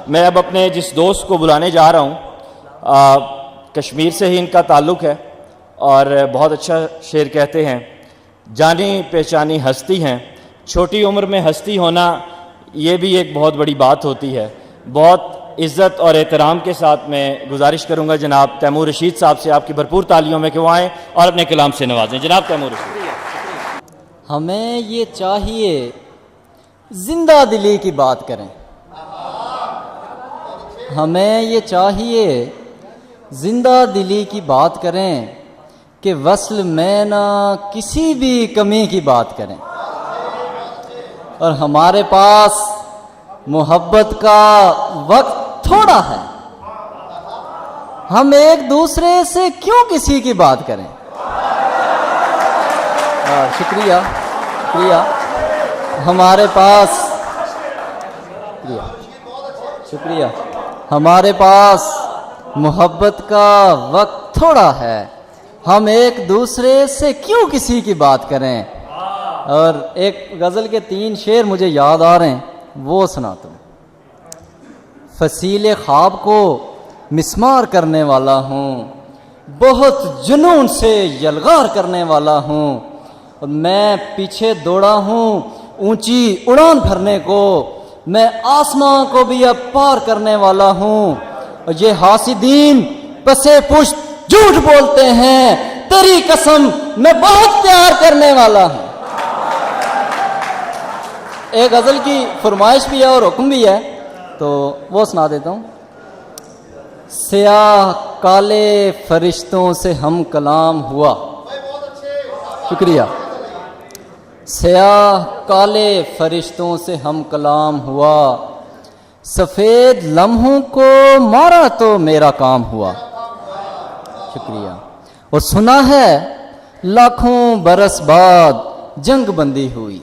मैं अब अपने जिस दोस्त को बुलाने जा रहा हूँ, कश्मीर से ही इनका ताल्लुक़ है और बहुत अच्छा शेर कहते हैं, जानी पहचानी हस्ती हैं, छोटी उम्र में हस्ती होना ये भी एक बहुत बड़ी बात होती है। बहुत इज़्ज़त और एहतराम के साथ मैं गुजारिश करूँगा जनाब तैमूर रशीद साहब से, आपकी भरपूर तालियों में कि वो आएँ और अपने कलाम से नवाजें। जनाब तैमूर रशीद। हमें ये चाहिए जिंदा दिली की बात करें, हमें ये चाहिए जिंदा दिली की बात करें कि वस्ल में ना किसी भी कमी की बात करें। और हमारे पास मोहब्बत का वक्त थोड़ा है, हम एक दूसरे से क्यों किसी की बात करें। शुक्रिया शुक्रिया। हमारे पास शुक्रिया, हमारे पास मोहब्बत का वक्त थोड़ा है, हम एक दूसरे से क्यों किसी की बात करें। और एक गज़ल के 3 शेर मुझे याद आ रहे हैं, वो सुनाता हूँ। फसीले ख्वाब को मिस्मार करने वाला हूँ, बहुत जुनून से यलगार करने वाला हूँ, और मैं पीछे दौड़ा हूँ ऊंची उड़ान भरने को, मैं आसमां को भी अब पार करने वाला हूँ। और ये हासिदीन पसे पुष्ट झूठ बोलते हैं, तेरी कसम मैं बहुत प्यार करने वाला हूँ। एक गज़ल की फरमाइश भी है और हुक्म भी है, तो वो सुना देता हूँ। स्याह काले फरिश्तों से हम कलाम हुआ। शुक्रिया। स्याह काले फरिश्तों से हम कलाम हुआ, सफ़ेद लम्हों को मारा तो मेरा काम हुआ। शुक्रिया। और सुना है लाखों बरस बाद जंग बंदी हुई,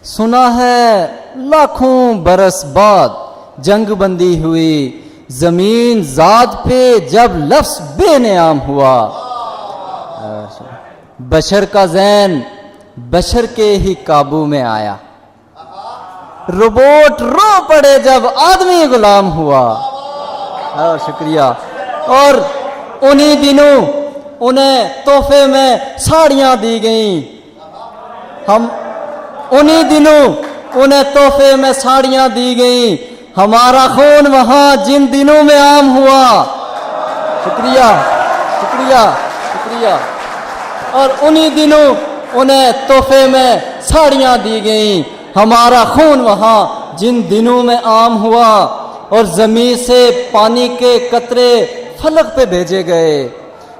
सुना है लाखों बरस बाद जंग बंदी हुई, जमीन जात पे जब लफ्ज़ बेनियाम हुआ। बशर का ज़ैन बशर के ही काबू में आया, रोबोट रो पड़े जब आदमी गुलाम हुआ। और शुक्रिया। और उन्हीं दिनों उन्हें तोहफे में साड़ियाँ दी गईं, हम उन्हीं दिनों उन्हें तोहफे में साड़ियाँ दी गईं, हमारा खून वहाँ जिन दिनों में आम हुआ। शुक्रिया शुक्रिया शुक्रिया। और उन्हीं दिनों उन्हें तोहफे में साड़ियाँ दी गईं, हमारा खून वहाँ जिन दिनों में आम हुआ। और ज़मीन से पानी के कतरे फलक पे भेजे गए,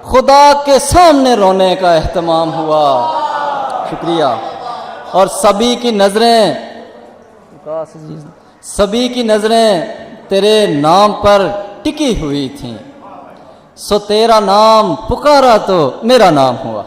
खुदा के सामने रोने का एहतमाम हुआ। शुक्रिया। और सभी की नज़रें तेरे नाम पर टिकी हुई थीं, सो तेरा नाम पुकारा तो मेरा नाम हुआ।